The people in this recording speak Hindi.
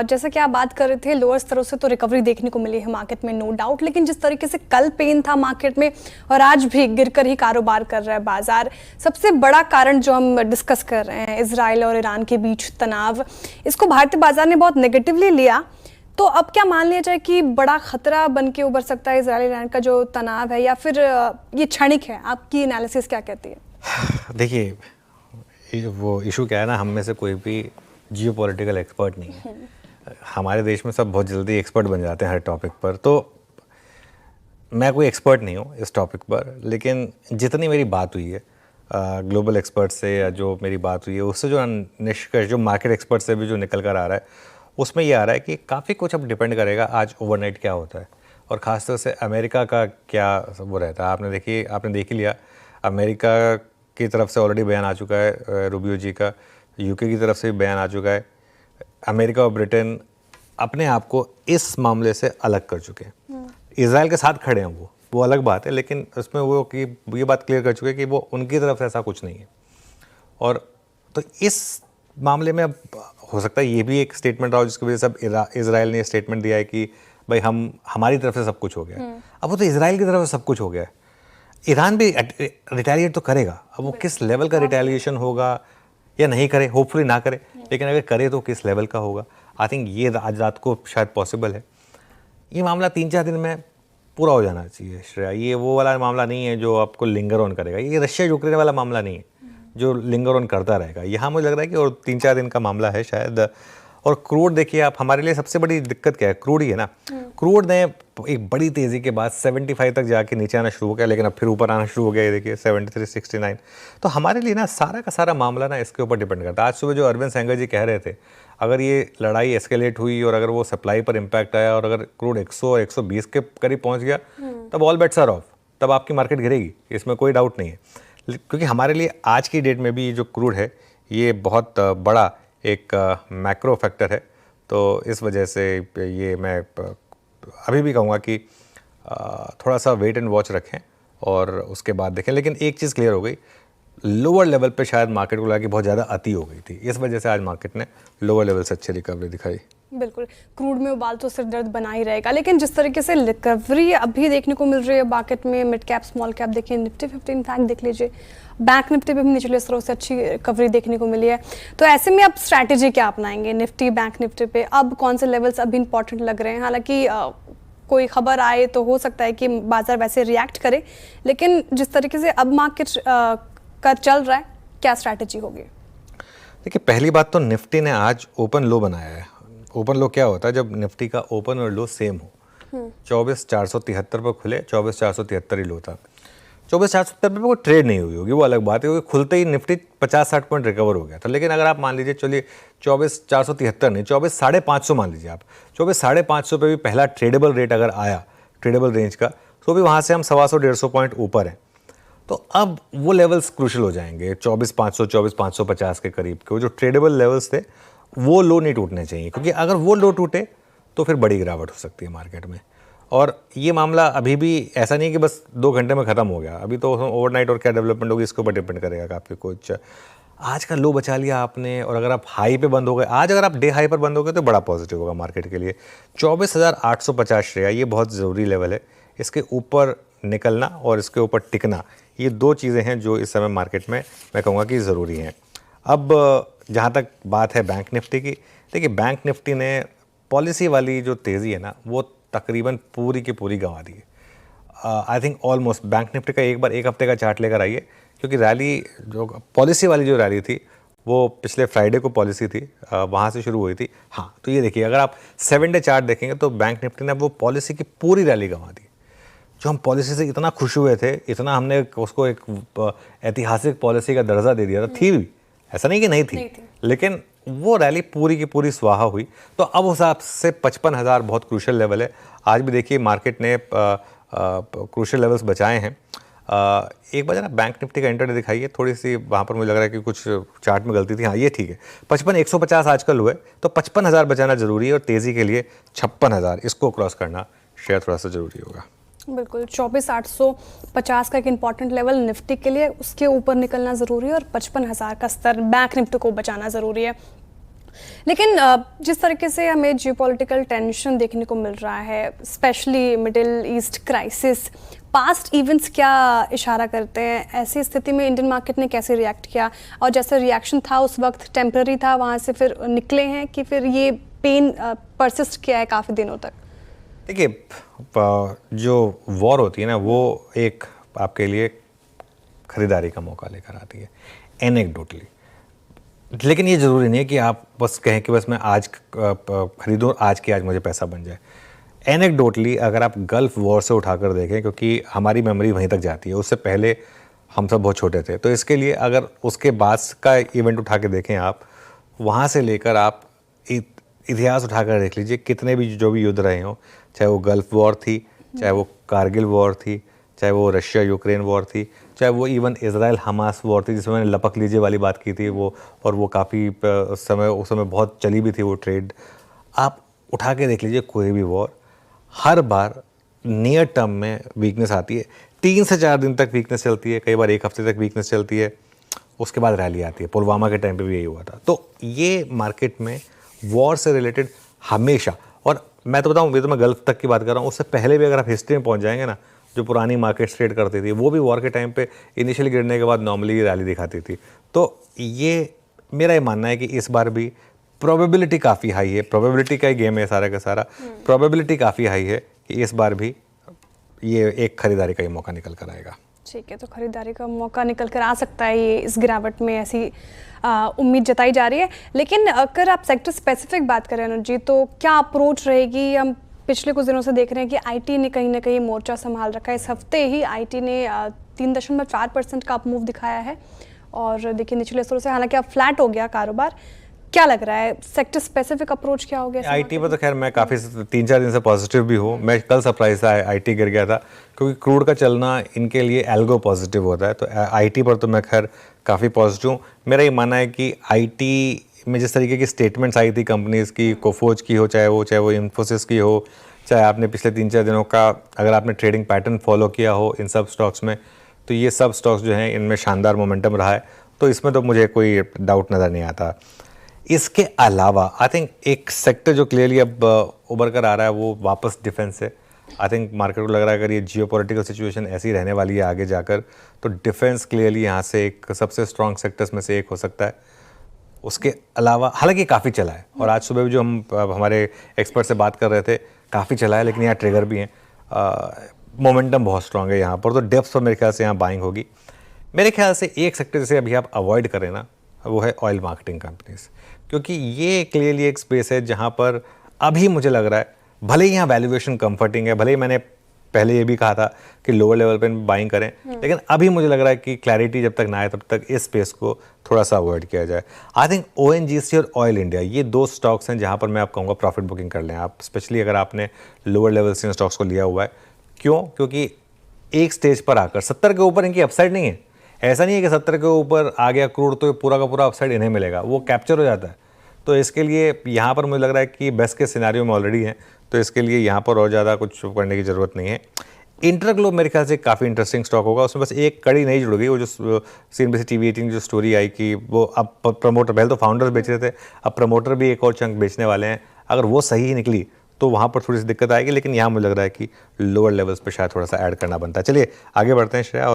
जैसा कि आप बात कर रहे थे, लोअर स्तरों से तो रिकवरी देखने को मिली है मार्केट में, नो डाउट, लेकिन जिस तरीके से कल पेन था मार्केट में और आज भी गिरकर ही कारोबार कर रहा है बाजार, सबसे बड़ा कारण जो हम डिस्कस कर रहे हैं, इजराइल और ईरान के बीच तनाव, इसको भारतीय बाजार ने बहुत नेगेटिवली लिया। तो अब क्या मान लिया जाए कि बड़ा खतरा बन के उभर सकता है इजराइल ईरान का जो तनाव है, या फिर ये क्षणिक है? आपकी एनालिसिस क्या कहती है? देखिए, वो इशू क्या है ना, हम में से कोई भी जियो पॉलिटिकल एक्सपर्ट नहीं है। हमारे देश में सब बहुत जल्दी एक्सपर्ट बन जाते हैं हर टॉपिक पर। तो मैं कोई एक्सपर्ट नहीं हूँ इस टॉपिक पर, लेकिन जितनी मेरी बात हुई है ग्लोबल एक्सपर्ट से, या जो मेरी बात हुई है उससे जो निष्कर्ष जो मार्केट एक्सपर्ट से भी जो निकल कर आ रहा है, उसमें ये आ रहा है कि काफ़ी कुछ अब डिपेंड करेगा आज ओवरनाइट क्या होता है, और ख़ासतौर से अमेरिका का क्या वो रहता है। आपने देख ही लिया, अमेरिका की तरफ से ऑलरेडी बयान आ चुका है रूबियो जी का, यूके की तरफ से भी बयान आ चुका है। अमेरिका और ब्रिटेन अपने आप को इस मामले से अलग कर चुके हैं। इजराइल के साथ खड़े हैं वो अलग बात है, लेकिन उसमें वो कि ये बात क्लियर कर चुके हैं कि वो उनकी तरफ से ऐसा कुछ नहीं है। और तो इस मामले में अब हो सकता है ये भी एक स्टेटमेंट रहा हो जिसकी वजह से अब इजराइल ने स्टेटमेंट दिया है कि भाई हमारी तरफ से सब कुछ हो गया है। अब वो तो इजराइल की तरफ से सब कुछ हो गया है, ईरान भी रिटेलिएट तो करेगा। अब वो किस लेवल का रिटेलिएशन होगा या नहीं करे, होपफुली ना करे, लेकिन अगर करे तो किस लेवल का होगा, आई थिंक ये आज रात को शायद पॉसिबल है। ये मामला 3-4 दिन में पूरा हो जाना चाहिए श्रेया। ये वो वाला मामला नहीं है जो आपको लिंगर ऑन करेगा, ये रशिया यूक्रेन वाला मामला नहीं है जो लिंगर ऑन करता रहेगा। यहाँ मुझे लग रहा है कि और 3-4 दिन का मामला है शायद। और क्रूड देखिए आप, हमारे लिए सबसे बड़ी दिक्कत क्या है, क्रूड ही है ना। क्रूड ने एक बड़ी तेज़ी के बाद 75 तक जाके नीचे आना शुरू हो गया, लेकिन अब फिर ऊपर आना शुरू हो गया। ये देखिए 73, 69। तो हमारे लिए ना सारा का सारा मामला ना इसके ऊपर डिपेंड करता है। आज सुबह जो अरविंद सेंगर जी कह रहे थे, अगर ये लड़ाई एस्केलेट हुई और अगर वो सप्लाई पर इम्पैक्ट आया और अगर क्रूड 100 और 120 के करीब पहुँच गया, तब ऑल बेट्स आर ऑफ, तब आपकी मार्केट गिरेगी, इसमें कोई डाउट नहीं है। क्योंकि हमारे लिए आज की डेट में भी जो क्रूड है ये बहुत बड़ा एक मैक्रो फैक्टर है। तो इस वजह से ये मैं अभी भी कहूँगा कि थोड़ा सा वेट एंड वॉच रखें और उसके बाद देखें। लेकिन एक चीज़ क्लियर हो गई, लोअर लेवल पे शायद मार्केट को लगा कि बहुत ज़्यादा अति हो गई थी, इस वजह से आज मार्केट ने लोअर लेवल से अच्छी रिकवरी दिखाई। बिल्कुल, क्रूड में उबाल तो सिर दर्द बना ही रहेगा, लेकिन जिस तरीके से रिकवरी अभी देखने को मिल रही है मार्केट में, मिड कैप स्मॉल कैप देखिए, निफ्टी 50 इनफैक्ट देख लीजिए, बैंक निफ्टी भी निचले स्तरों से अच्छी रिकवरी देखने को मिली है। तो ऐसे में अब स्ट्रैटेजी क्या अपनाएंगे निफ्टी बैंक निफ्टी पे? अब कौन से लेवल्स अभी इंपॉर्टेंट लग रहे हैं? हालांकि कोई खबर आए तो हो सकता है कि बाजार वैसे रिएक्ट करे, लेकिन जिस तरीके से अब मार्केट का चल रहा है, क्या स्ट्रैटेजी होगी? देखिए, पहली बात तो निफ्टी ने आज ओपन लो बनाया है। ओपन लो क्या होता है? जब निफ्टी का ओपन और लो सेम हो। 24,473 पर खुले, 24,473 ही लो था। 24,470 पे कोई ट्रेड नहीं हुई होगी, वो अलग बात है, क्योंकि खुलते ही निफ्टी 50-60 पॉइंट रिकवर हो गया था। लेकिन अगर आप मान लीजिए, चलिए 24,473 नहीं, 24,550 मान लीजिए आप, 24,550 पे भी पहला ट्रेडेबल रेट अगर आया ट्रेडेबल रेंज का, तो भी वहाँ से हम 125-150 पॉइंट ऊपर हैं। तो अब वो लेवल्स क्रूशल हो जाएंगे, 24,500, 24,550 के करीब के वो जो ट्रेडेबल लेवल्स थे, वो लो नहीं टूटने चाहिए, क्योंकि अगर वो लो टूटे तो फिर बड़ी गिरावट हो सकती है मार्केट में। और ये मामला अभी भी ऐसा नहीं है कि बस 2 घंटे में ख़त्म हो गया, अभी तो ओवरनाइट और क्या डेवलपमेंट होगी इसके ऊपर डिपेंड करेगा कि आपके कुछ आज का लो बचा लिया आपने, और अगर आप हाई पे बंद हो गए, आज अगर आप डे हाई पर बंद हो गए तो बड़ा पॉजिटिव होगा मार्केट के लिए। 24,850 श्रेया, ये बहुत ज़रूरी लेवल है, इसके ऊपर निकलना और इसके ऊपर टिकना, ये 2 चीज़ें हैं जो इस समय मार्केट में मैं कहूँगा कि ज़रूरी हैं। अब जहाँ तक बात है बैंक निफ्टी की, देखिए बैंक निफ्टी ने पॉलिसी वाली जो तेज़ी है ना, वो तकरीबन पूरी की पूरी गंवा दी है। I think almost bank Nifty का एक हफ्ते का चार्ट लेकर आइए, क्योंकि रैली जो पॉलिसी वाली जो रैली थी वो पिछले फ्राइडे को पॉलिसी थी, वहाँ से शुरू हुई थी। हाँ, तो ये देखिए, अगर आप 7 डे चार्ट देखेंगे तो बैंक निफ्टी ने वो पॉलिसी की पूरी रैली गंवा दी। जो हम पॉलिसी से इतना खुश हुए थे, इतना हमने उसको एक ऐतिहासिक पॉलिसी का दर्जा दे दिया था, थी भी, ऐसा नहीं कि नहीं थी, लेकिन वो रैली पूरी की पूरी स्वाहा हुई। तो अब उस हिसाब से 55,000 बहुत क्रूशल लेवल है। आज भी देखिए मार्केट ने क्रूशल लेवल्स बचाए हैं। एक बार जरा बैंक निफ्टी का इंटरडे दिखाइए, थोड़ी सी वहाँ पर मुझे लग रहा है कि कुछ चार्ट में गलती थी। हाँ, ये ठीक है, 55,150 आजकल हुए, तो 55,000 बचाना जरूरी है, और तेज़ी के लिए 56,000 इसको क्रॉस करना शायद थोड़ा सा जरूरी होगा। बिल्कुल, 24,850 का एक इंपॉर्टेंट लेवल निफ्टी के लिए, उसके ऊपर निकलना ज़रूरी है, और 55,000 का स्तर बैंक निफ्टी को बचाना ज़रूरी है। लेकिन जिस तरीके से हमें जियोपॉलिटिकल टेंशन देखने को मिल रहा है, specially middle east crisis, past events क्या इशारा करते हैं? ऐसी स्थिति में इंडियन मार्केट ने कैसे रिएक्ट किया, और जैसा रिएक्शन था उस वक्त टेम्पररी था, वहाँ से फिर निकले हैं कि फिर ये पेन परसिस्ट किया है काफ़ी दिनों तक? देखिए, जो वॉर होती है ना, वो एक आपके लिए खरीदारी का मौका लेकर आती है, एनेक्डोटली। लेकिन ये ज़रूरी नहीं है कि आप बस कहें कि बस मैं आज खरीदूँ, आज के आज मुझे पैसा बन जाए। एनेक्डोटली अगर आप गल्फ़ वॉर से उठाकर देखें, क्योंकि हमारी मेमोरी वहीं तक जाती है, उससे पहले हम सब बहुत छोटे थे, तो इसके लिए अगर उसके बाद का इवेंट उठा के देखें आप, वहाँ से लेकर आप इतिहास उठाकर देख लीजिए, कितने भी जो भी युद्ध रहे हों, चाहे वो गल्फ़ वॉर थी, चाहे वो कारगिल वॉर थी, चाहे वो रशिया यूक्रेन वॉर थी, चाहे वो इवन इजराइल हमास वॉर थी, जिसमें मैंने लपक लीजिए वाली बात की थी, वो और वो काफ़ी उस समय बहुत चली भी थी वो ट्रेड। आप उठा के देख लीजिए कोई भी वॉर, हर बार नियर टर्म में वीकनेस आती है, 3 से 4 दिन तक वीकनेस चलती है, कई बार 1 हफ्ते तक वीकनेस चलती है, उसके बाद रैली आती है। पुलवामा के टाइम पे भी यही हुआ था। तो ये मार्केट में वॉर से रिलेटेड हमेशा, और मैं तो बताऊँ, ये तो मैं गल्फ तक की बात कर रहा हूँ, उससे पहले भी अगर आप हिस्ट्री में पहुँच जाएंगे ना, जो पुरानी मार्केट ट्रेड करती थी, वो भी वॉर के टाइम पे इनिशियली गिरने के बाद नॉर्मली रैली दिखाती थी। तो ये मेरा ये मानना है कि इस बार भी प्रोबेबिलिटी काफ़ी हाई है, प्रोबेबिलिटी का ही गेम है सारा का सारा, प्रोबेबिलिटी काफ़ी हाई है कि इस बार भी ये एक खरीदारी का ही मौका निकल कर आएगा। ठीक है, तो खरीदारी का मौका निकल कर आ सकता है, ये इस गिरावट में ऐसी उम्मीद जताई जा रही है। लेकिन अगर आप सेक्टर स्पेसिफिक बात करें अनुज जी, तो क्या अप्रोच रहेगी? हम पिछले कुछ दिनों से देख रहे हैं कि आईटी ने कहीं ना कहीं मोर्चा संभाल रखा है। इस हफ्ते ही आईटी ने 3.4% का अप मूव दिखाया है, और देखिए निचले स्तरों से हालांकि अब फ्लैट हो गया कारोबार। क्या लग रहा है, सेक्टर स्पेसिफिक अप्रोच क्या हो गया? आईटी पर तो खैर मैं काफ़ी 3-4 दिन से पॉजिटिव भी हूँ। मैं कल सरप्राइज था आईटी गिर गया था, क्योंकि क्रूड का चलना इनके लिए एल्गो पॉजिटिव होता है। तो आईटी पर तो मैं खैर काफ़ी पॉजिटिव हूँ। मेरा ये मानना है कि आईटी में जिस तरीके की स्टेटमेंट्स आई थी कंपनीज़ की, कोफोज की हो, चाहे वो इन्फोसिस की हो, चाहे आपने पिछले 3-4 दिनों का अगर आपने ट्रेडिंग पैटर्न फॉलो किया हो इन सब स्टॉक्स में, तो ये सब स्टॉक्स जो हैं इनमें शानदार मोमेंटम रहा है। तो इसमें तो मुझे कोई डाउट नज़र नहीं आता। इसके अलावा आई थिंक एक सेक्टर जो क्लियरली अब उभर कर आ रहा है वो वापस डिफेंस है। आई थिंक मार्केट को लग रहा है अगर ये जियोपॉलिटिकल सिचुएशन ऐसी रहने वाली है आगे जाकर, तो डिफेंस क्लियरली यहाँ से एक सबसे स्ट्रॉन्ग सेक्टर्स में से एक हो सकता है। उसके अलावा हालांकि काफ़ी चला है, और आज सुबह भी जो हम हमारे एक्सपर्ट से बात कर रहे थे, काफ़ी चला है, लेकिन यहाँ ट्रिगर भी हैं, मोमेंटम बहुत स्ट्रॉन्ग है यहाँ पर। तो डेप्थ पर मेरे ख्याल से यहाँ बाइंग होगी। मेरे ख्याल से एक सेक्टर जैसे अभी आप अवॉइड करें ना, वो है ऑयल मार्केटिंग कंपनीज, क्योंकि ये क्लियरली एक स्पेस है जहाँ पर अभी मुझे लग रहा है, भले ही यहाँ वैल्यूएशन कंफर्टिंग है, भले ही मैंने पहले ये भी कहा था कि लोअर लेवल पे बाइंग करें, लेकिन अभी मुझे लग रहा है कि क्लैरिटी जब तक ना आए तब तक इस स्पेस को थोड़ा सा अवॉइड किया जाए। आई थिंक ओएनजीसी और ऑयल इंडिया, ये 2 स्टॉक्स हैं जहाँ पर मैं आप कहूँगा प्रॉफिट बुकिंग कर लें आप, स्पेशली अगर आपने लोअर लेवल से स्टॉक्स को लिया हुआ है। क्यों? क्योंकि एक स्टेज पर आकर 70 के ऊपर इनकी अपसाइड नहीं है। ऐसा नहीं है कि 70 के ऊपर आ गया क्रूड तो पूरा का पूरा अपसाइड इन्हें मिलेगा, वो कैप्चर हो जाता है। तो इसके लिए यहाँ पर मुझे लग रहा है कि बेस्ट के सिनेरियो में ऑलरेडी हैं, तो इसके लिए यहाँ पर और ज़्यादा कुछ करने की ज़रूरत नहीं है। इंटरग्लोब मेरे ख्याल से काफ़ी इंटरेस्टिंग स्टॉक होगा। उसमें बस एक कड़ी नहीं जुड़ गई, वो जो CNBC TV 18 की जो स्टोरी आई कि वो अब प्रमोटर, पहले तो फाउंडर्स बेच रहे थे, अब प्रमोटर भी एक और चंक बेचने वाले हैं। अगर वो सही निकली तो वहाँ पर थोड़ी सी दिक्कत आएगी, लेकिन यहाँ मुझे लग रहा है कि लोअर लेवल्स पे शायद थोड़ा सा ऐड करना बनता है। चलिए आगे बढ़ते हैं श्रेया।